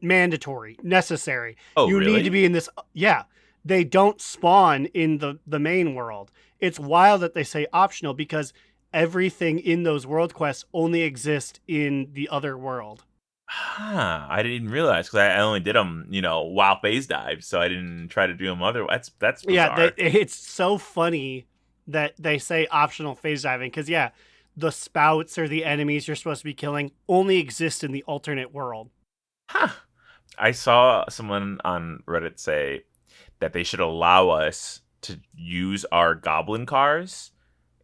mandatory, necessary. Oh, you really? need to be in this. Yeah, they don't spawn in the main world. It's wild that they say optional, because everything in those world quests only exists in the other world. I didn't even realize, because I only did them, while phase dive, so I didn't try to do them otherwise. That's bizarre. Yeah, it's so funny that they say optional phase diving, because the spouts or the enemies you're supposed to be killing only exist in the alternate world. Huh. I saw someone on Reddit say that they should allow us to use our goblin cars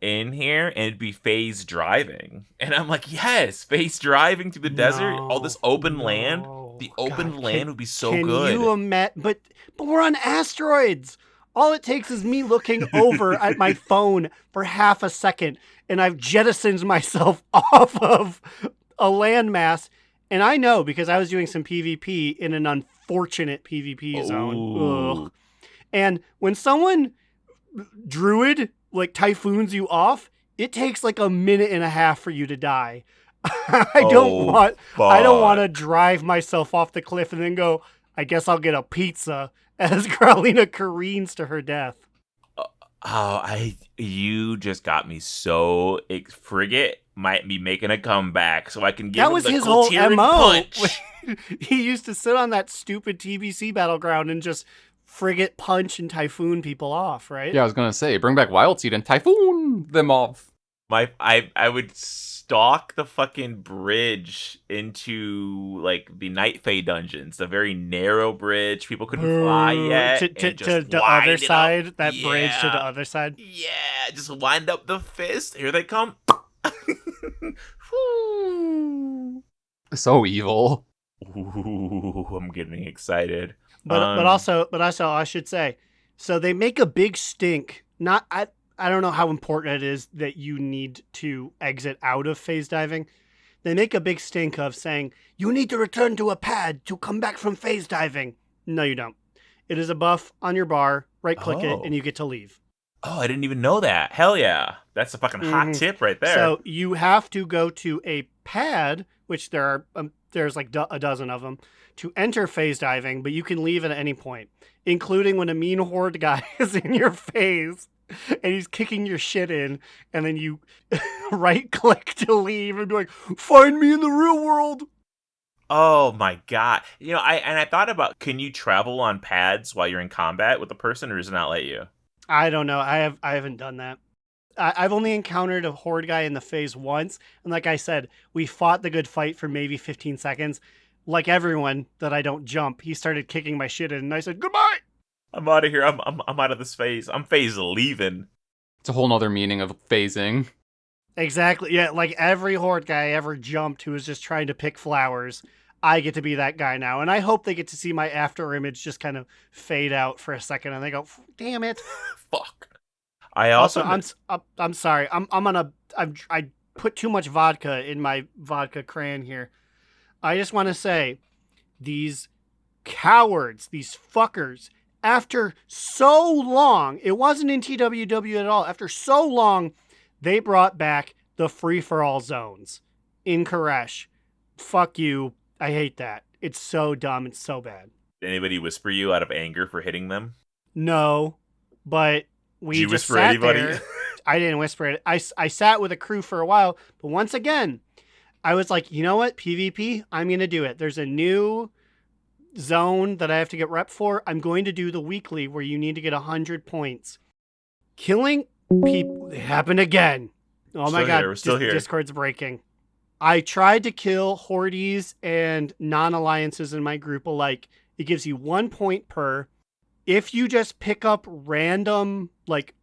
in here and it'd be phase driving. And I'm like, yes, phase driving through the desert, all this open land. The open land would be so good. Can you imagine? But we're on asteroids. All it takes is me looking over at my phone for half a second, and I've jettisoned myself off of a landmass. And I know, because I was doing some PvP in an unfortunate PvP zone. Ugh. And when someone druid like typhoons you off, it takes like a minute and a half for you to die. I don't want to drive myself off the cliff and then go, I guess I'll get a pizza, as Carolina careens to her death. You just got me so Frigate might be making a comeback, so I can give him the his whole Kultiran MO. punch. He used to sit on that stupid TBC battleground and just Frigate punch and typhoon people off, right? Yeah, I was gonna say, bring back Wild Seed and typhoon them off. I would stalk the fucking bridge into like the Night Fae dungeons, the very narrow bridge people couldn't fly yet. To the other side, that bridge to the other side. Yeah, just wind up the fist. Here they come. So evil. Ooh, I'm getting excited. But also I should say, so they make a big stink. I don't know how important it is that you need to exit out of phase diving. They make a big stink of saying, you need to return to a pad to come back from phase diving. No, you don't. It is a buff on your bar, right-click it, and you get to leave. Oh, I didn't even know that. Hell yeah. That's a fucking hot tip right there. So you have to go to a pad, which there's like a dozen of them, to enter phase diving, but you can leave at any point, including when a mean horde guy is in your phase and he's kicking your shit in, and then you right-click to leave and be like, find me in the real world. Oh my god. I thought about, can you travel on pads while you're in combat with a person, or does it not let you? I don't know. I haven't done that. I've only encountered a horde guy in the phase once, and like I said, we fought the good fight for maybe 15 seconds. like everyone that I don't jump, he started kicking my shit in, and I said, goodbye! I'm out of here. I'm out of this phase. I'm phase leaving. It's a whole nother meaning of phasing. Exactly. Yeah, like every horde guy I ever jumped who was just trying to pick flowers, I get to be that guy now. And I hope they get to see my after image just kind of fade out for a second, and they go, damn it. Fuck. I also I'm sorry. I put too much vodka in my vodka crayon here. I just want to say, these cowards, these fuckers, after so long, it wasn't in TWW at all. After so long, they brought back the free-for-all zones in Koresh. Fuck you. I hate that. It's so dumb. It's so bad. Did anybody whisper you out of anger for hitting them? No, but we Did you just whisper sat anybody? there. I didn't whisper it. I sat with a crew for a while, but once again, I was like, you know what? PvP, I'm going to do it. There's a new zone that I have to get rep for. I'm going to do the weekly where you need to get 100 points. Killing people, it happened again. Oh my God, we're still here. Discord's breaking. I tried to kill hordes and non-alliances in my group alike. It gives you 1 point per. If you just pick up random, like,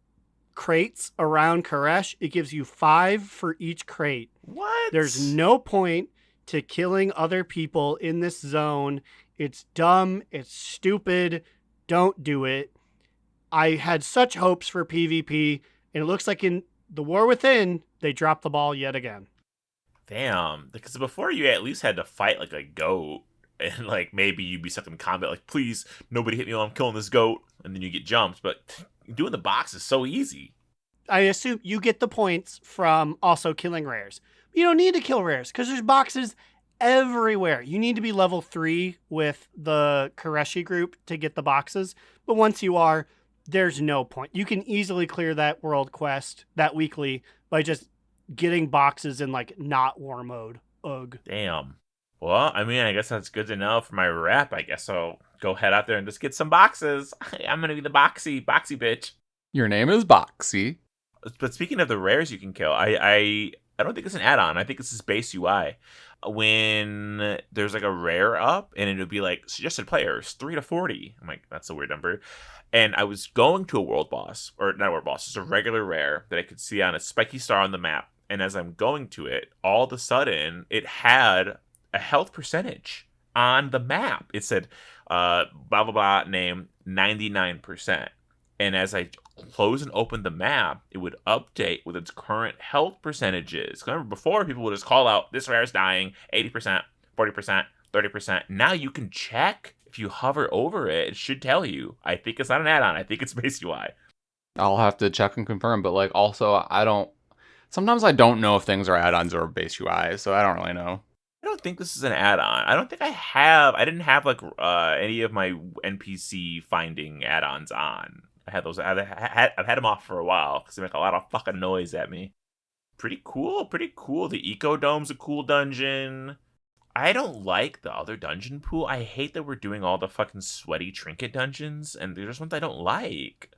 crates around Koresh, it gives you 5 for each crate. What? There's no point to killing other people in this zone. It's dumb. It's stupid. Don't do it. I had such hopes for PvP, and it looks like in the War Within, they dropped the ball yet again. Damn. Because before you at least had to fight like a goat, and like maybe you'd be stuck in combat, like, please, nobody hit me while I'm killing this goat, and then you get jumped. But doing the box is so easy. I assume you get the points from also killing rares. You don't need to kill rares because there's boxes everywhere. You need to be level 3 with the Koreshi group to get the boxes. But once you are, there's no point. You can easily clear that world quest, that weekly, by just getting boxes in, like, not war mode. Ugh. Damn. Well, I mean, I guess that's good to know for my rep. I guess I'll go head out there and just get some boxes. I'm going to be the boxy bitch. Your name is Boxy. But speaking of the rares you can kill, I don't think it's an add-on. I think this is base UI. When there's like a rare up, and it would be like suggested players 3 to 40. I'm like, that's a weird number. And I was going to a world boss, or not a world boss, just a regular rare that I could see on a spiky star on the map. And as I'm going to it, all of a sudden it had a health percentage on the map. It said blah blah blah name 99%. And as I close and open the map, it would update with its current health percentages. Remember, before people would just call out, this rare is dying, 80%, 40%, 30%. Now you can check. If you hover over it, it should tell you. I think it's not an add-on. I think it's base UI. I'll have to check and confirm, but like also sometimes I don't know if things are add-ons or base UI, so I don't really know. I don't think this is an add-on. I don't think I didn't have like any of my NPC finding add-ons on. I had those. I've had them off for a while because they make a lot of fucking noise at me. Pretty cool. The Eco Dome's a cool dungeon. I don't like the other dungeon pool. I hate that we're doing all the fucking sweaty trinket dungeons, and there's ones I don't like.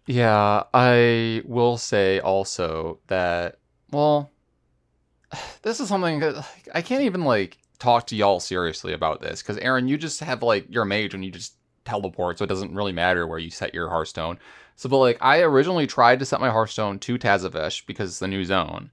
Yeah, I will say also that, well, this is something that I can't even like talk to y'all seriously about this because Aaron, you just have like you're a mage and you just teleport, so it doesn't really matter where you set your Hearthstone. So, but like I originally tried to set my Hearthstone to Tazavesh because it's the new zone,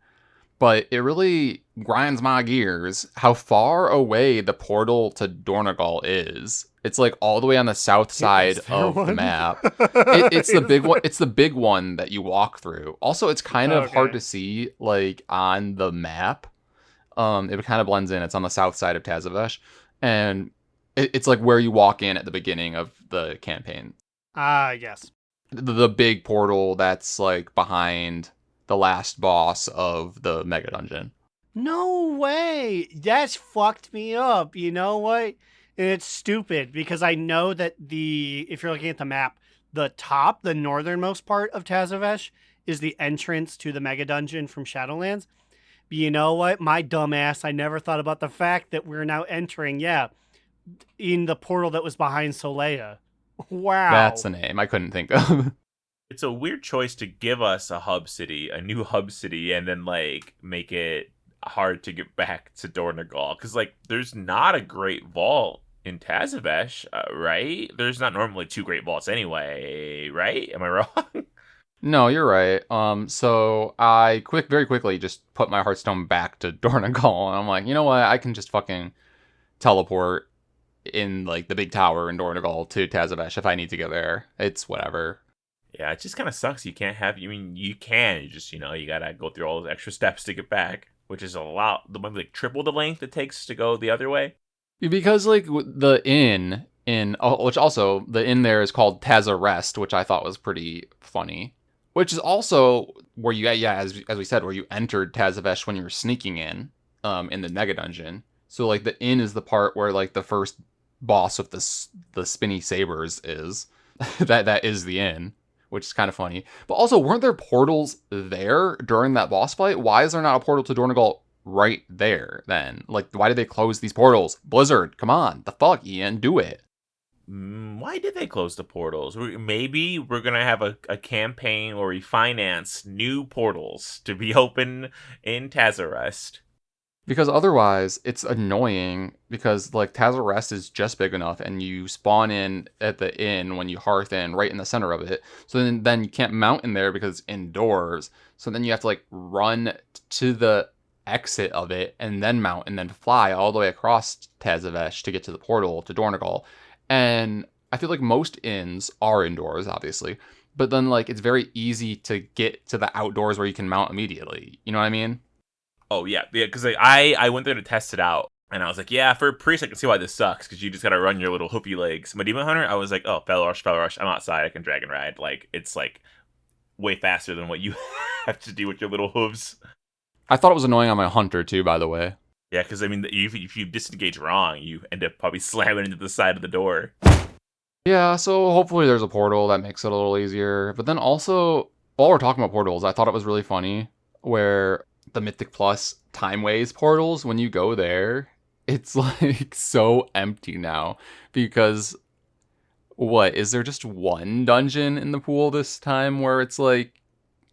but it really grinds my gears how far away the portal to Dornagal is. It's like all the way on the south side of the map. It's the big one. It's the big one that you walk through. Also, it's kind of hard to see like on the map. It kind of blends in. It's on the south side of Tazavesh, and it's like where you walk in at the beginning of the campaign. Yes. The big portal that's like behind the last boss of the mega dungeon. No way. That's fucked me up. You know what? And it's stupid because I know that if you're looking at the map, the northernmost part of Tazavesh is the entrance to the mega dungeon from Shadowlands. But you know what? My dumb ass, I never thought about the fact that we're now entering, in the portal that was behind Solea. Wow. That's a name I couldn't think of. It's a weird choice to give us a new hub city, and then like make it hard to get back to Dornegal because like there's not a great vault in Tazavesh, right? There's not normally 2 great vaults anyway, right? Am I wrong? No, you're right. So I very quickly just put my Hearthstone back to Dornegal, and I'm like, you know what? I can just fucking teleport in like the big tower in Dornegal to Tazavesh if I need to go there. It's whatever. Yeah, it just kind of sucks. You can't have. I mean, you can. You just you gotta go through all those extra steps to get back, which is a lot. Like triple the length it takes to go the other way. Because like the inn which also the inn there is called Tazarest, which I thought was pretty funny. Which is also where you as we said, where you entered Tazavesh when you were sneaking in the Nega Dungeon. So like the inn is the part where like the first boss with the spinny sabers is. that is the inn, which is kind of funny. But also, weren't there portals there during that boss fight? Why is there not a portal to Dornegal right there then? Like, why did they close these portals? Blizzard, come on. The fuck, Ian, do it. Why did they close the portals? Maybe we're going to have a campaign where we finance new portals to be open in Tazarest. Because otherwise, it's annoying because, like, Tazarest is just big enough and you spawn in at the inn when you hearth in right in the center of it. So then you can't mount in there because it's indoors. So then you have to, like, run to the exit of it and then mount and then fly all the way across Tazavesh to get to the portal to Dornegal. And I feel like most inns are indoors, obviously. But then, like, it's very easy to get to the outdoors where you can mount immediately. You know what I mean? Oh, yeah, because like, I went there to test it out, and I was like, yeah, for a priest, I can see why this sucks, because you just gotta run your little hoopy legs. My Demon Hunter, I was like, oh, Fell Rush, I'm outside, I can Dragon Ride. Like, it's, like, way faster than what you have to do with your little hooves. I thought it was annoying on my Hunter, too, by the way. Yeah, because, I mean, if you disengage wrong, you end up probably slamming into the side of the door. Yeah, so hopefully there's a portal that makes it a little easier. But then also, while we're talking about portals, I thought it was really funny where the Mythic Plus Timeways portals, when you go there, it's like so empty now because is there just one dungeon in the pool this time where it's like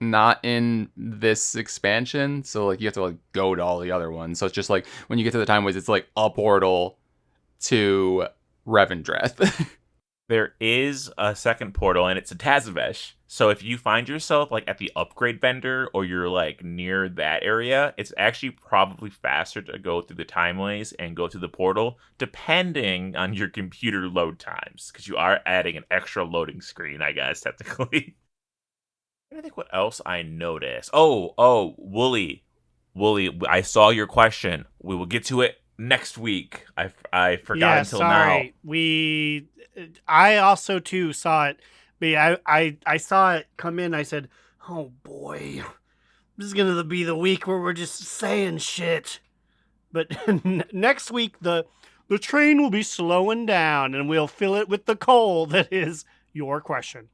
not in this expansion? So like you have to like go to all the other ones. So it's just like when you get to the Timeways, it's like a portal to Revendreth. There is a second portal, and it's a Tazavesh. So if you find yourself like at the upgrade vendor or you're like near that area, it's actually probably faster to go through the timeways and go to the portal, depending on your computer load times, because you are adding an extra loading screen, I guess, technically. I think what else I noticed. Oh, Wooly, I saw your question. We will get to it next week. I forgot until now. I also too saw it. But I saw it come in. I said, "Oh boy, this is gonna be the week where we're just saying shit." But next week the train will be slowing down, and we'll fill it with the coal that is your question.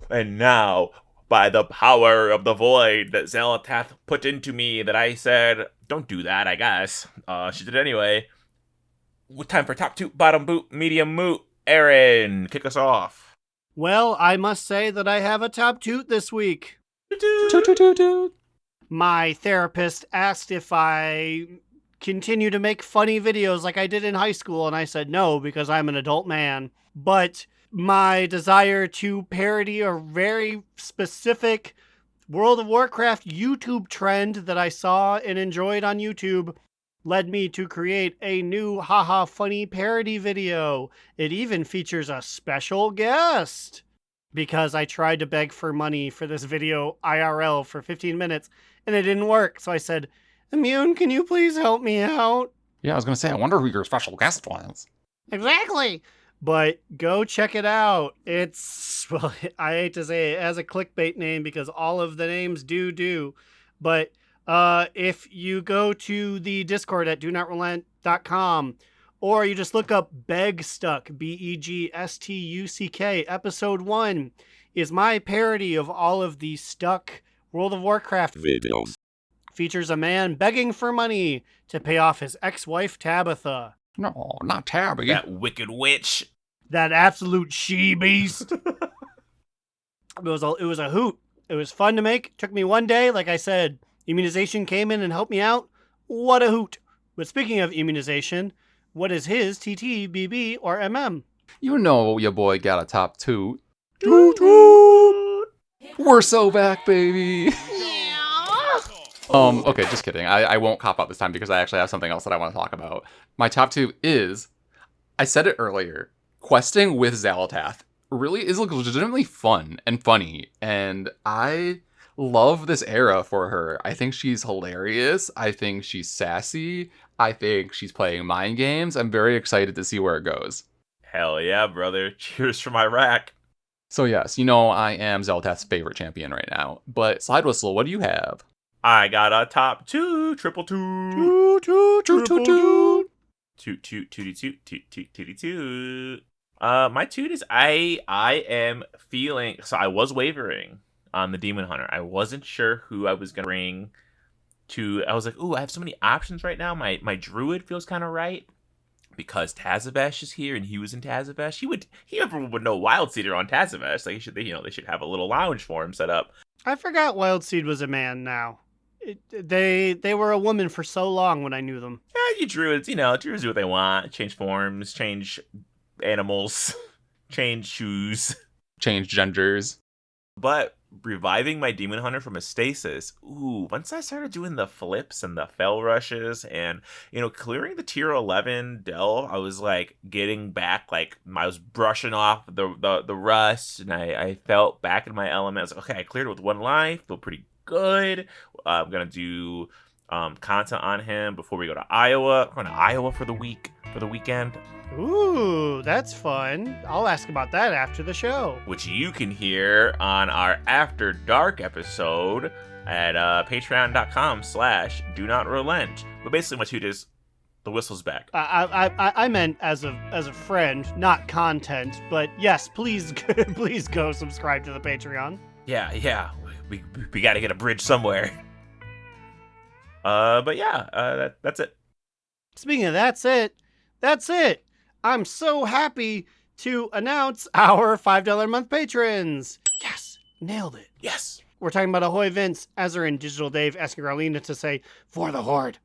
And now, by the power of the void that Xalatath put into me, that I said, don't do that, I guess. She did it anyway. Time for top toot, bottom boot, medium moot. Aaron, kick us off. Well, I must say that I have a top toot this week. Toot. My therapist asked if I continue to make funny videos like I did in high school, and I said no because I'm an adult man. But my desire to parody a very specific World of Warcraft YouTube trend that I saw and enjoyed on YouTube led me to create a new haha funny parody video. It even features a special guest because I tried to beg for money for this video IRL for 15 minutes and it didn't work. So I said, Immune, can you please help me out? Yeah, I was going to say, I wonder who your special guest was. Exactly. But go check it out. It's, well, I hate to say it as a clickbait name because all of the names do. But if you go to the Discord at donotrelent.com, or you just look up Begstuck, BEGSTUCK, episode 1 is my parody of all of the stuck World of Warcraft videos. Features a man begging for money to pay off his ex-wife Tabitha. No, not Tabby. That wicked witch. That absolute she-beast. It was a hoot. It was fun to make. Took me one day. Like I said, Immunization came in and helped me out. What a hoot. But speaking of Immunization, what is his TT, BB, or MM? You know your boy got a top toot. Toot toot! We're so back, baby! Okay, just kidding. I won't cop out this time because I actually have something else that I want to talk about. My top two is, I said it earlier, questing with Xalatath really is legitimately fun and funny, and I love this era for her. I think she's hilarious. I think she's sassy. I think she's playing mind games. I'm very excited to see where it goes. Hell yeah, brother. Cheers from Iraq. So yes, you know I am Xalatath's favorite champion right now. But Slidewhistle, what do you have? I got a top two, triple two. Toot, toot, Toot, toot, toot. Toot, toot, tooty, toot, toot, toot, tooty, toot. My toot is I am feeling, so I was wavering on the Demon Hunter. I wasn't sure who I was going to bring to, I was like, ooh, I have so many options right now. My Druid feels kind of right. Because Tazavesh is here and he was in Tazavesh, he ever would know Wild Seeder on Tazavesh. Like they should have a little lounge for him set up. I forgot Wild Seed was a man now. They were a woman for so long when I knew them. Yeah, you Druids, Druids do what they want. Change forms, change animals, change shoes. Change genders. But reviving my Demon Hunter from a stasis, once I started doing the flips and the fell rushes and, clearing the tier 11 delve, I was like getting back, like I was brushing off the rust and I felt back in my element. I was like, okay, I cleared it with 1 life, feel pretty good. I'm going to do content on him before we go to Iowa. I'm going to Iowa for the weekend. Ooh, that's fun. I'll ask about that after the show. Which you can hear on our After Dark episode at patreon.com/do not relent. But basically my toot is the whistle's back. I meant as a friend, not content. But yes, please please go subscribe to the Patreon. Yeah. We got to get a bridge somewhere. But yeah, that's it. Speaking of that's it. I'm so happy to announce our $5 a month patrons. Yes, nailed it. Yes. We're talking about Ahoy Vince, Azarin, Digital Dave, asking Arlena to say, for the Horde.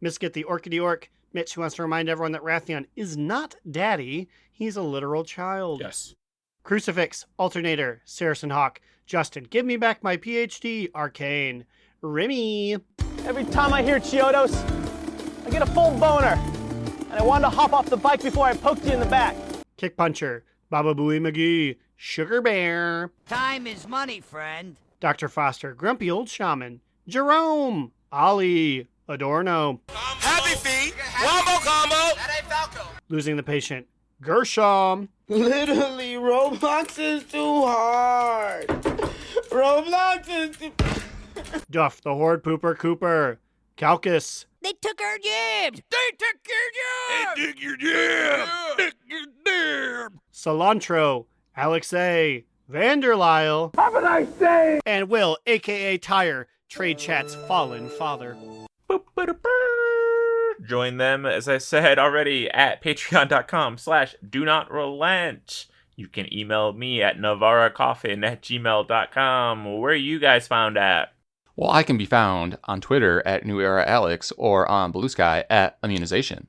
Miskit the Orchidee Orc, Mitch, who wants to remind everyone that Rathion is not daddy, he's a literal child. Yes. Crucifix, Alternator, Saracen Hawk, Justin, give me back my PhD, Arcane, Remy. Every time I hear Chiodos, I get a full boner. And I wanted to hop off the bike before I poked you in the back. Kick Puncher, Baba Booey McGee, Sugar Bear. Time is money, friend. Dr. Foster, Grumpy Old Shaman, Jerome, Ollie, Adorno. Happy feet. Wombo combo. That ain't Falco. Losing the Patient, Gershom. Literally, Roblox is too hard. Roblox is too... Duff, the Horde Pooper Cooper, Calcus. They took our jibs. They took your jibs. Dig your jam. Dig your jam. Cilantro, Alex A, Vanderlyle. Have a nice day. And Will, a.k.a. Tire, Trade Chat's fallen father. Join them, as I said already, at patreon.com/do not relent. You can email me at navaracoffin@gmail.com. Where are you guys found at? Well, I can be found on Twitter at New Era Alex or on Blue Sky at Immunization.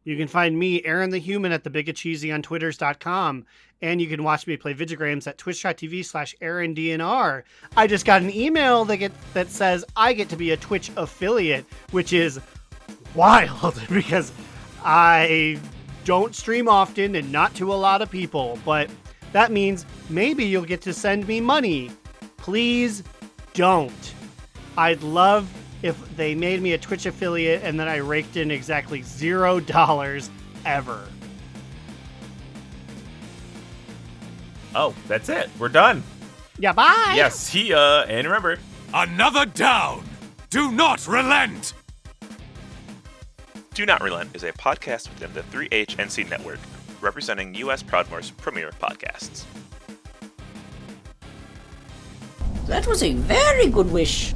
You can find me, Aaron the Human, at thebigacheesy on twitters.com. And you can watch me play Vigigrams at twitch.tv/AaronDNR. I just got an email that says I get to be a Twitch affiliate, which is wild because I don't stream often and not to a lot of people. But that means maybe you'll get to send me money. Please don't. I'd love if they made me a Twitch affiliate and then I raked in exactly $0 ever. Oh, that's it. We're done. Yeah, bye. Yes, see ya. And remember, Another down. Do not relent. Do Not Relent is a podcast within the 3HNC network, representing U.S. Proudmoore's premier podcasts. That was a very good wish.